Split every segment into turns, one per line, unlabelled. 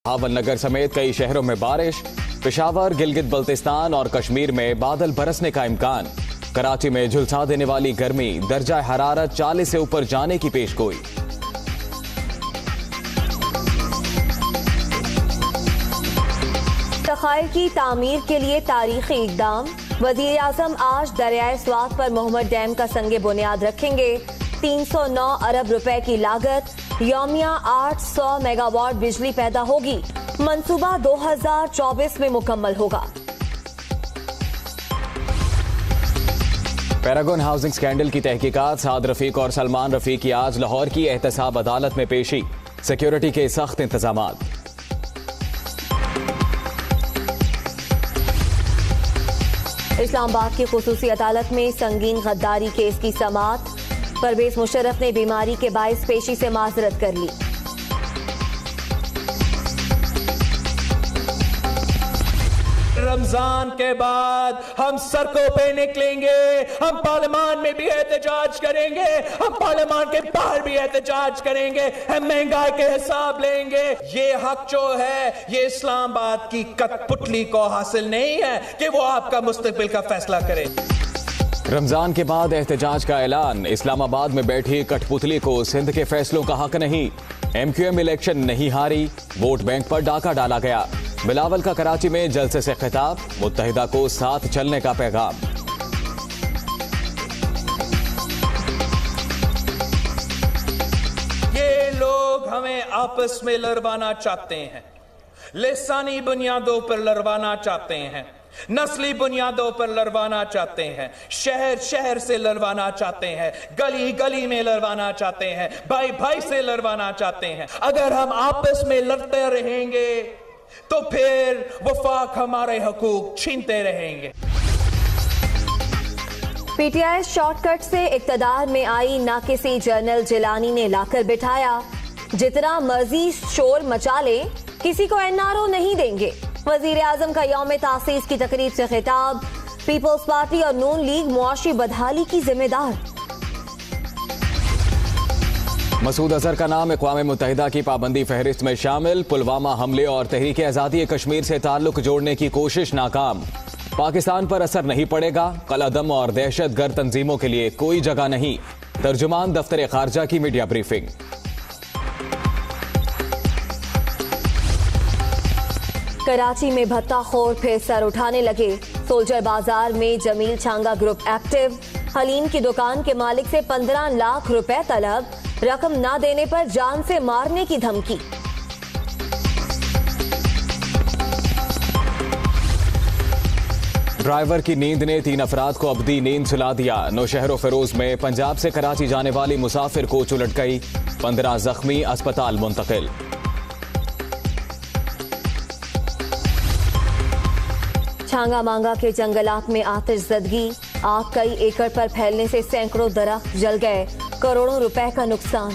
भावलनगर समेत कई शहरों में बारिश। पेशावर, गिलगित बल्तिस्तान और कश्मीर में बादल बरसने का इम्कान। कराची में झुलसा देने वाली गर्मी, दर्जा हरारत 40 से ऊपर जाने की पेशगोई।
तखाइल की तामीर के लिए तारीखी इकदाम। वजीर आजम आज दरियाए स्वात पर मोहम्मद डैम का संगे बुनियाद रखेंगे। 309 अरब रुपए की लागत, यौमिया 800 मेगावाट बिजली पैदा होगी। मंसूबा 2024 में मुकम्मल होगा।
पैरागॉन हाउसिंग स्कैंडल की तहकीकात। साद रफीक और सलमान रफीक की आज लाहौर की एहतसाब अदालत में पेशी। सिक्योरिटी के सख्त इंतजामात।
इस्लामाबाद की खुसूसी अदालत में संगीन गद्दारी केस की समाअत। परवेज मुशर्रफ ने बीमारी के बाइस पेशी से माजरत कर ली।
रमजान के बाद हम सड़कों पे निकलेंगे, हम पार्लियामान में भी एहतजाज करेंगे, हम पार्लियामान के बाहर भी एहतजाज करेंगे, हम महंगाई के हिसाब लेंगे। ये हक जो है ये इस्लामाबाद की कठपुतली को हासिल नहीं है कि वो आपका मुस्तकबिल का फैसला करे।
रमजान के बाद एहतजाज का ऐलान। इस्लामाबाद में बैठी कठपुतली को सिंध के फैसलों का हक नहीं। MQM इलेक्शन नहीं हारी, वोट बैंक पर डाका डाला गया। बिलावल का कराची में जलसे से खिताब, मुत्तहिदा को साथ चलने का पैगाम।
ये लोग हमें आपस में लड़वाना चाहते हैं, लिसानी बुनियादों पर लड़वाना चाहते हैं, नस्ली बुनियादों पर लड़वाना चाहते हैं, शहर शहर से लड़वाना चाहते हैं, गली गली में लड़वाना चाहते हैं, भाई भाई से लड़वाना चाहते हैं। अगर हम आपस में लड़ते रहेंगे तो फिर वफाक हमारे हकूक छीनते रहेंगे।
PTI शॉर्टकट से इक्तदार में आई नाकिसी जनरल जिलानी ने लाकर बिठाया। जितना मर्जी शोर मचा ले, किसी को NRO नहीं देंगे। वजीर आजम का यौम तासीस की तकरीब से खिताब। पीपल्स पार्टी और नून लीग मुआशी बदहाली की जिम्मेदार।
मसूद अजहर का नाम अक़वाम मुत्तहिदा की पाबंदी फहरिस्त में शामिल। पुलवामा हमले और तहरीक आज़ादी कश्मीर से ताल्लुक जोड़ने की कोशिश नाकाम। पाकिस्तान पर असर नहीं पड़ेगा। कलादम और दहशतगर्द तंजीमों के लिए कोई जगह नहीं। तर्जुमान दफ्तर खारजा की मीडिया ब्रीफिंग।
कराची में भत्ताखोर फिर सर उठाने लगे। सोल्जर बाजार में जमील छांगा ग्रुप एक्टिव। हलीम की दुकान के मालिक से 15 लाख रुपए तलब। रकम ना देने पर जान से मारने की धमकी।
ड्राइवर की नींद ने 3 अफराद को अबदी नींद सुला दिया। नौशहर फिरोज में पंजाब से कराची जाने वाली मुसाफिर कोच उलट गई। 15 जख्मी अस्पताल मुंतकिल।
छांगा मांगा के जंगलात में आतिशज़दगी। आग कई एकड़ पर फैलने से सैकड़ों दरख्त जल गए। करोड़ों रुपए का नुकसान।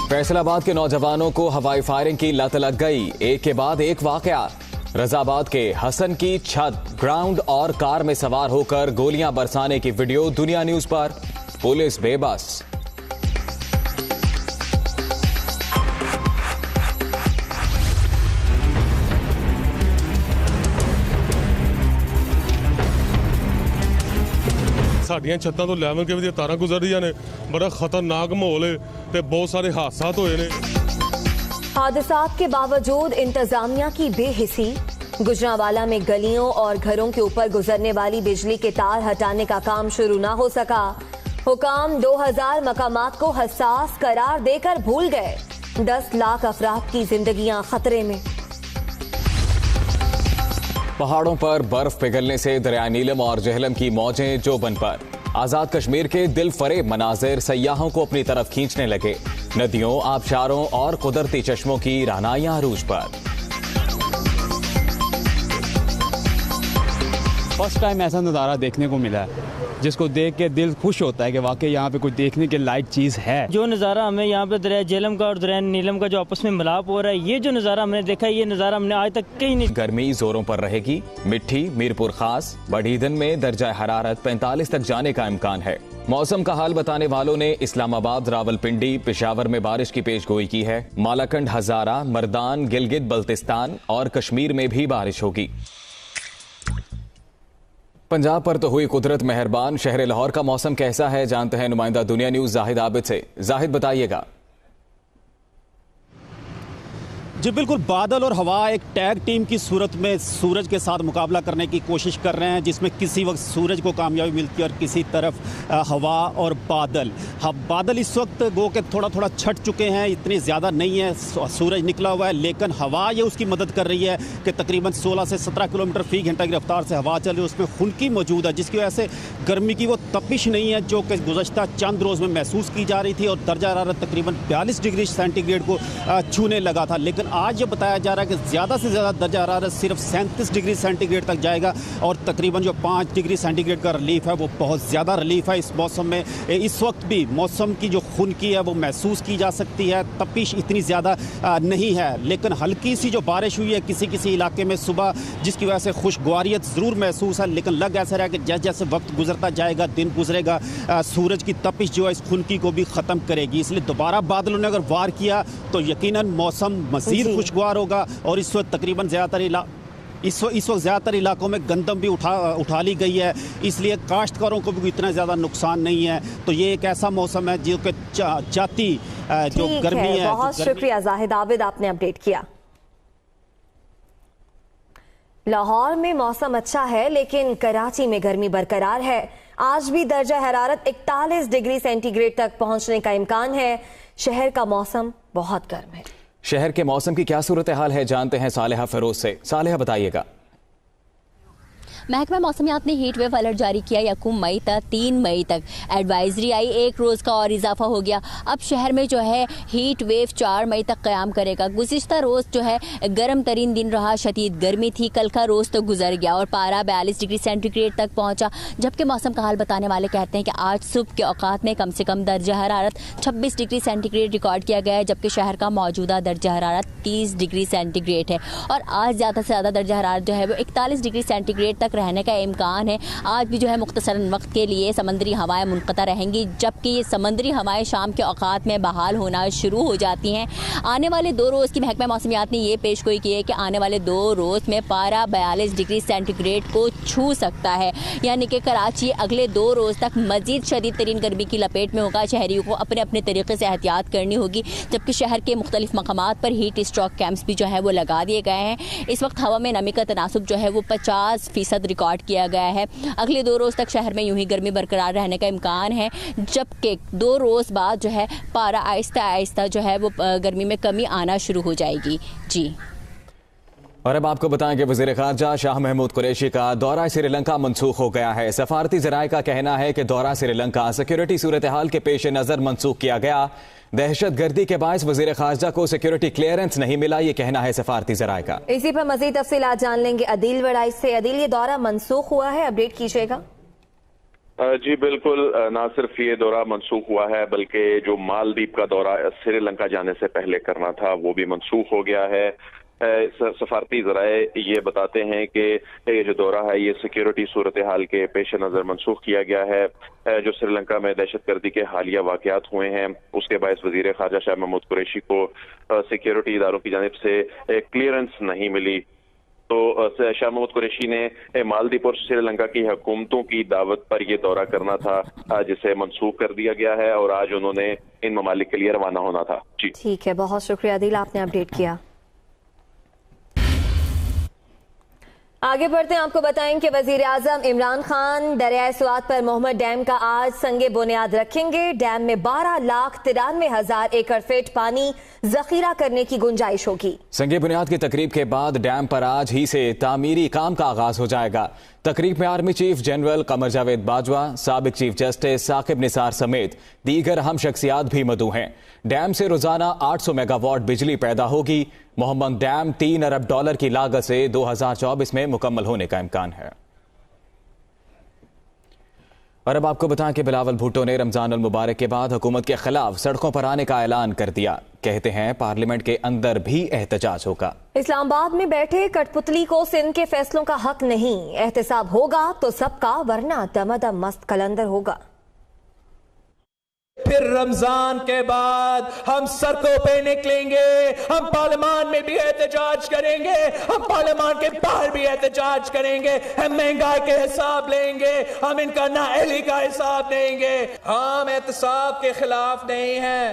फैसलाबाद के नौजवानों को हवाई फायरिंग की लत लग गई। एक के बाद एक वाकया। रजाबाद के हसन की छत, ग्राउंड और कार में सवार होकर गोलियां बरसाने की वीडियो दुनिया न्यूज पर। पुलिस बेबस।
ਸਾਡੀਆਂ ਛੱਤਾਂ ਤੋਂ ਲੈਵਲ ਕੇ ਦੀਆਂ ਤਾਰਾਂ ਗੁਜ਼ਰ ਰਹੀਆਂ ਨੇ। बड़ा खतरनाक माहौल है ते बहुत सारे हादसात हुए ने।
हादसात के बावजूद इंतजामिया की बेहिसी। गुजरांवाला में गलियों और घरों के ऊपर गुजरने वाली बिजली के तार हटाने का काम शुरू ना हो सका। हुकाम 2000 मकामात को हसास करार देकर भूल गए। 10 लाख अफराद की जिंदगियां खतरे में।
पहाड़ों पर बर्फ पिघलने से दरिया नीलम और जहलम की मौजें जोबन पर। आजाद कश्मीर के दिल फरेब मनाजिर सयाहों को अपनी तरफ खींचने लगे। नदियों, आबशारों और कुदरती चश्मों की रानाइयां अरूज पर।
फर्स्ट टाइम ऐसा नज़ारा देखने को मिला है। जिसको देख के दिल खुश होता है कि वाकई यहाँ पे कुछ देखने के लायक चीज़ है।
जो नज़ारा हमें यहाँ पे दरिया झेलम का और दरिया नीलम का जो आपस में मिलाप हो रहा है, ये जो नज़ारा हमने देखा है, ये नज़ारा हमने आज तक कहीं नहीं।
गर्मी जोरों पर रहेगी। मिट्टी, मीरपुर खास, बढ़ीधन में दर्जा हरारत 45 तक जाने का इम्कान है। मौसम का हाल बताने वालों ने इस्लामाबाद, रावलपिंडी, पेशावर में बारिश की पेशगोई की है। मालाकंड, हजारा, मर्दान, गिलगित बल्तिस्तान और कश्मीर में भी बारिश होगी। पंजाब पर तो हुई कुदरत मेहरबान। शहर लाहौर का मौसम कैसा है, जानते हैं नुमाइंदा दुनिया न्यूज जाहिद आबिद से। जाहिद, बताइएगा।
जी बिल्कुल, बादल और हवा एक टैग टीम की सूरत में सूरज के साथ मुकाबला करने की कोशिश कर रहे हैं, जिसमें किसी वक्त सूरज को कामयाबी मिलती है और किसी तरफ हवा और बादल। बादल इस वक्त गो के थोड़ा थोड़ा छट चुके हैं, इतनी ज़्यादा नहीं है, सूरज निकला हुआ है, लेकिन हवा ये उसकी मदद कर रही है कि तकरीबन 16 से 17 किलोमीटर फी घंटा की रफ्तार से हवा चल रही है, उसमें खुनकी मौजूद है, जिसकी वजह से गर्मी की वो तपिश नहीं है जो कि गुज़श्ता चंद रोज़ में महसूस की जा रही थी और दर्जा हरारत तकरीबन 42 डिग्री सेंटीग्रेड को छूने लगा था। लेकिन आज ये बताया जा रहा है कि ज़्यादा से ज़्यादा दर्जा हरारत सिर्फ 37 डिग्री सेंटीग्रेड तक जाएगा और तकरीबन जो 5 डिग्री सेंटीग्रेड का रिलीफ है वो बहुत ज़्यादा रिलीफ है इस मौसम में। इस वक्त भी मौसम की जो खुनकी है वो महसूस की जा सकती है, तपिश इतनी ज़्यादा नहीं है, लेकिन हल्की सी जो बारिश हुई है किसी किसी इलाके में सुबह, जिसकी वजह से खुशगवारियत ज़रूर महसूस है, लेकिन लग ऐसा रहा है कि जैसे जैसे वक्त गुजरता जाएगा, दिन गुजरेगा, सूरज की तपिश जो है इस खुनकी को भी ख़त्म करेगी। इसलिए दोबारा बादलों ने अगर वार किया तो यकीनन मौसम मज़ीद खुशगवार होगा और इस वक्त तकरीबन इस वक्त ज़्यादातर इलाकों में गंदम भी उठा ली गई है, इसलिए काश्तकारों को भी इतना ज़्यादा नुकसान नहीं है। तो ये एक ऐसा मौसम है जो कि जाती जो गर्मी है।
बहुत शुक्रिया जाहिद आबिद, आपने अपडेट किया। लाहौर में मौसम अच्छा है, लेकिन कराची में गर्मी बरकरार है। आज भी दर्जा हरारत 41 डिग्री सेंटीग्रेड तक पहुंचने का इम्कान है। शहर का मौसम बहुत गर्म है।
शहर के मौसम की क्या सूरत हाल है, जानते हैं सालेहा फिरोज से। सालेहा, बताइएगा।
महकमा मौसमियात ने हीट वेव अलर्ट जारी किया। 1 मई तक 3 मई तक एडवाइजरी आई, एक रोज़ का और इजाफा हो गया। अब शहर में जो है हीट वेव 4 मई तक क़याम करेगा। गुज़िश्ता रोज़ जो है गर्म तरीन दिन रहा, शदीद गर्मी थी। कल का रोज़ तो गुजर गया और पारा 42 डिग्री सेंटीग्रेड तक पहुंचा, जबकि मौसम का हाल बताने वाले कहते हैं कि आज सुबह के औकात में कम से कम दर्जा हरारत 26 डिग्री सेंटीग्रेड रिकॉर्ड किया गया है, जबकि शहर का मौजूदा दर्जा हरारत 30 डिग्री सेंटीग्रेड है और आज ज़्यादा से ज़्यादा दर्जा हरारत जो है वो 41 डिग्री सेंटीग्रेड तक रहने का इम्कान है। आज भी जो है मुख्तसरन वक्त के लिए समंदरी हवाएं मुनक़ता रहेंगी, जबकि ये समंदरी हवाएं शाम के औकात में बहाल होना शुरू हो जाती हैं। आने वाले 2 रोज़ की महकमा मौसमियात ने ये पेशगोई की है कि आने वाले 2 रोज़ में पारा 42 डिग्री सेंटीग्रेड को छू सकता है, यानी कि कराची अगले 2 रोज़ तक मज़ीद शदीद तरीन गर्मी की लपेट में होगा। शहरियों को अपने अपने तरीके से एहतियात करनी होगी, जबकि शहर के मुख्तलिफ मकामात पर हीट स्ट्रोक कैंप्स भी जो है वो लगा दिए गए हैं। इस वक्त हवा में नमी का तनासुब जो है वो 50% रिकॉर्ड किया गया है। अगले 2 रोज़ तक शहर में यूं ही गर्मी बरकरार रहने का इम्कान है, जबकि 2 रोज़ बाद जो है पारा आहिस्ता आहिस्ता जो है वो गर्मी में कमी आना शुरू हो जाएगी। जी,
और अब आपको बताएं कि वज़ीर ख़ारजा शाह महमूद कुरैशी का दौरा श्रीलंका मनसूख हो गया है। सफारती ज़राए का कहना है कि दौरा श्रीलंका सिक्योरिटी सूरत हाल के पेश नज़र मनसूख किया गया। दहशत गर्दी के बायस वज़ीर ख़ारजा को सिक्योरिटी क्लियरेंस नहीं मिला, ये कहना है सफारती ज़राए का।
इसी पर मज़ीद तफसीलात जान लेंगे अदील वड़ाई से। अदील, ये दौरा मनसूख हुआ है, अपडेट कीजिएगा।
जी बिल्कुल, ना सिर्फ ये दौरा मनसूख हुआ है बल्कि जो मालदीव का दौरा श्रीलंका जाने से पहले करना था वो भी मनसूख हो गया है। सफारती ज़राए ये बताते हैं कि ये जो दौरा है ये सिक्योरिटी सूरत हाल के पेश नज़र मनसूख किया गया है। जो श्रीलंका में दहशत गर्दी के हालिया वाक़यात हुए हैं उसके बायस वज़ीर ख़ारजा शाह महमूद कुरैशी को सिक्योरिटी इदारों की जानिब से क्लियरेंस नहीं मिली, तो शाह महमूद कुरैशी ने मालदीव और श्रीलंका की हुकूमतों की दावत पर यह दौरा करना था, जिसे मनसूख कर दिया गया है और आज उन्होंने इन ममालिक के लिए रवाना होना था। जी
ठीक है, बहुत शुक्रिया अदील, आपने अपडेट किया। आगे बढ़ते हैं, आपको बताएं कि वजीर आजम इमरान खान दरियाए सुआत पर मोहम्मद डैम का आज संगे बुनियाद रखेंगे। डैम में 12,93,000 एकड़ फीट पानी जखीरा करने की गुंजाइश होगी।
संगे बुनियाद की तकरीब के बाद डैम पर आज ही से तामीरी काम का आगाज हो जाएगा। तकरीब में army chief general Qamar Javed Bajwa, साबिक चीफ जस्टिस साकिब निसार समेत दीगर अहम शख्सियात भी मदऊ हैं। डैम से रोजाना 800 मेगावाट बिजली पैदा होगी। मोहम्मद डैम $3 अरब की लागत से 2024 में मुकम्मल होने का इम्कान है। और अब आपको बताएं कि बिलावल भुट्टो ने रमजान अल मुबारक के बाद हुकूमत के खिलाफ सड़कों पर आने का ऐलान कर दिया। कहते हैं पार्लियामेंट के अंदर भी एहतजाज होगा।
इस्लामाबाद में बैठे कठपुतली को सिंध के फैसलों का हक नहीं, एहतसाब होगा तो सबका, वरना दमादम मस्त कलंदर होगा।
फिर रमजान के बाद हम सड़कों पे निकलेंगे, हम पार्लियामान में भी एहतजाज करेंगे, हम पार्लियामान के बाहर भी एहतजाज करेंगे, हम महंगाई के हिसाब लेंगे, हम इनका नाअहली का हिसाब देंगे। हम एहतसाब के खिलाफ नहीं हैं,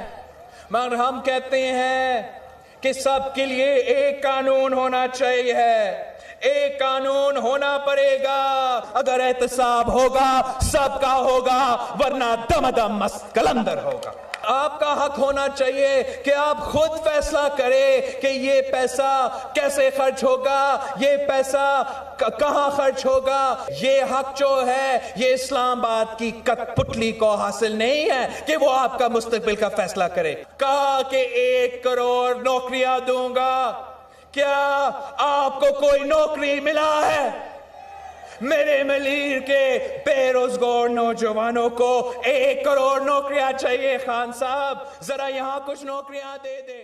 मगर हम कहते हैं कि सबके लिए एक कानून होना चाहिए, एक कानून होना पड़ेगा। अगर एहतसाब होगा सबका होगा, वरना दमदम मस्त कलंदर होगा। आपका हक होना चाहिए कि आप खुद फैसला करें कि ये पैसा कैसे खर्च होगा, ये पैसा कहां खर्च होगा। ये हक जो है ये इस्लामाबाद की कठपुतली को हासिल नहीं है कि वो आपका मुस्तकबिल का फैसला करे। कहा कि 1 करोड़ नौकरियां दूंगा, क्या आपको कोई नौकरी मिला है? मेरे मलीर के बेरोजगार नौजवानों को 1 करोड़ नौकरियां चाहिए। खान साहब जरा यहां कुछ नौकरियां दे दे।